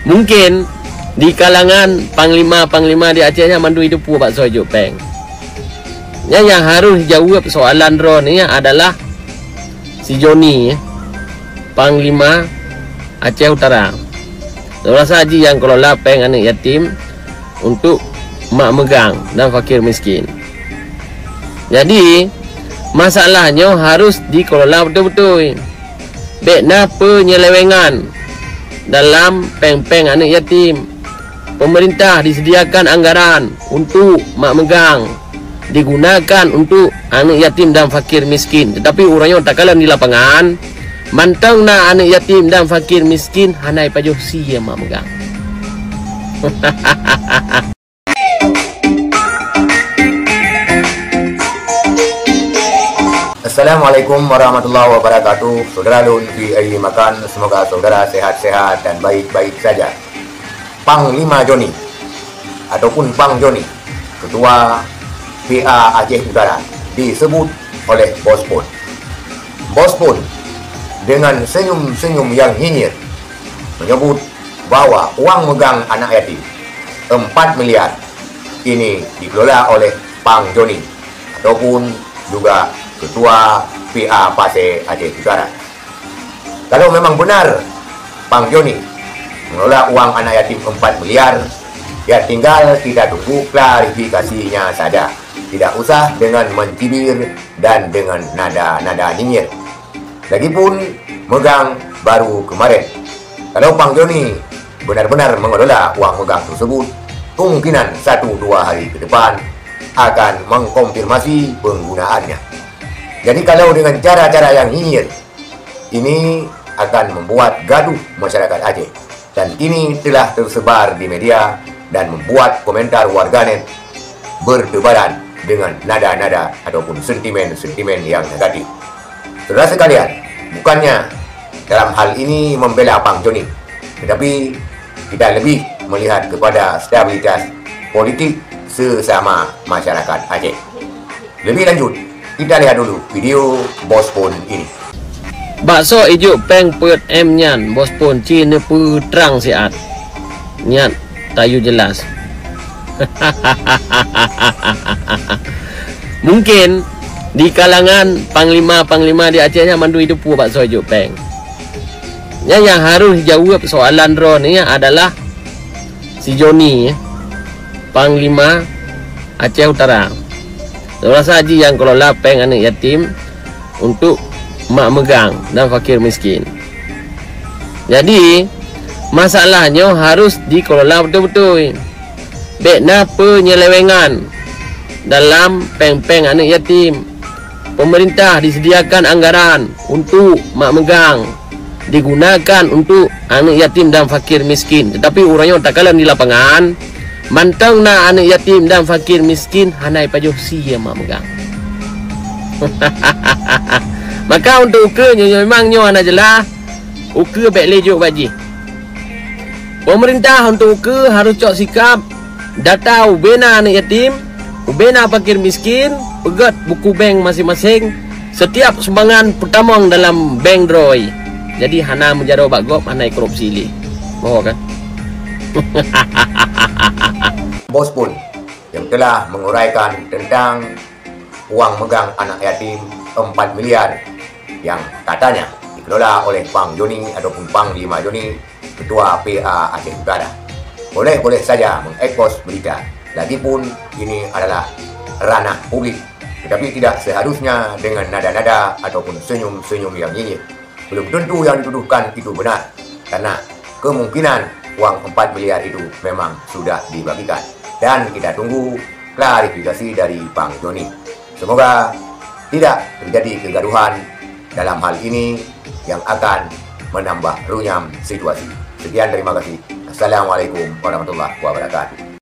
Mungkin di kalangan panglima-panglima di Acehnya mandu hidup Pak Sojo Peng. Yang harus jawab soalan Ron ini adalah si Joni, Panglima Aceh Utara. Rasa haji yang kelola Peng anak yatim untuk mak megang dan fakir miskin. Jadi masalahnya harus dikelola betul-betul. Bekna penyelewengan dalam peng-peng anak yatim. Pemerintah disediakan anggaran untuk mak megang, digunakan untuk anak yatim dan fakir miskin. Tetapi orangnya tak kalah di lapangan, mantang na anak yatim dan fakir miskin hanai pajuh si yang mak megang. Assalamualaikum warahmatullahi wabarakatuh. Saudara Lun di Ayi Makan, semoga saudara sehat-sehat dan baik-baik saja. Panglima Joni ataupun Pang Joni, Ketua PA Aceh Utara, disebut oleh Bos Pun. Bos Pun dengan senyum-senyum yang nyinyir menyebut bahwa uang megang anak yatim 4 miliar ini dikelola oleh Pang Joni ataupun juga Ketua PA Pasir Aceh Utara. Kalau memang benar Pang Joni mengelola uang anak yatim 4 miliar, ya tinggal kita tunggu klarifikasinya saja. Tidak usah dengan mencibir dan dengan nada-nada nyinyir. Lagipun megang baru kemarin. Kalau Pang Joni benar-benar mengelola uang megang tersebut, kemungkinan 1-2 hari ke depan akan mengkonfirmasi penggunaannya. Jadi kalau dengan cara-cara yang nyinyir, ini akan membuat gaduh masyarakat Aceh. Dan ini telah tersebar di media dan membuat komentar warganet berdebaran dengan nada-nada ataupun sentimen-sentimen yang negatif. Saudara sekalian, bukannya dalam hal ini membela Pang Joni, tetapi kita lebih melihat kepada stabilitas politik sesama masyarakat Aceh. Lebih lanjut, kita lihat dulu video Bos Pun ini. Bakso ijuk Peng pet M nyan Bos Pun Cina putrang siat nyat tayu jelas. Mungkin di kalangan panglima-panglima di Acehnya mandu hidup bakso ijuk Peng. Yang harus jawab soalan Ron ini adalah si Joni, Panglima Aceh Utara. Rasa haji yang kelola Peng anak yatim untuk mak megang dan fakir miskin. Jadi masalahnya harus dikelola betul-betul. Bekna penyelewengan dalam peng-peng anak yatim. Pemerintah disediakan anggaran untuk mak megang, digunakan untuk anak yatim dan fakir miskin. Tetapi orangnya tak kalah di lapangan, mantang na anak yatim dan fakir miskin hanai pajuh si yang mak megang. Maka untuk ukenya memangnya anak jelah uke baik lejuk baji. Pemerintah untuk uke harus cok sikap data ubena anak yatim, ubena fakir miskin, pegat buku bank masing-masing, setiap sumbangan pertamang dalam bank droi. Jadi hana menjaro bagop hana korupsi li. Bawa kan? Bos Pun yang telah menguraikan tentang uang megang anak yatim 4 miliar yang katanya dikelola oleh Pang Joni ataupun Panglima Joni, Ketua PA Aceh Utara. Boleh saja mengekspos berita. Lagipun ini adalah ranah publik, tetapi tidak seharusnya dengan nada-nada ataupun senyum-senyum yang nyinyir. Belum tentu yang dituduhkan itu benar, karena kemungkinan uang 4 miliar itu memang sudah dibagikan. Dan kita tunggu klarifikasi dari Pang Joni. Semoga tidak terjadi kegaduhan dalam hal ini yang akan menambah runyam situasi. Sekian, terima kasih. Assalamualaikum warahmatullahi wabarakatuh.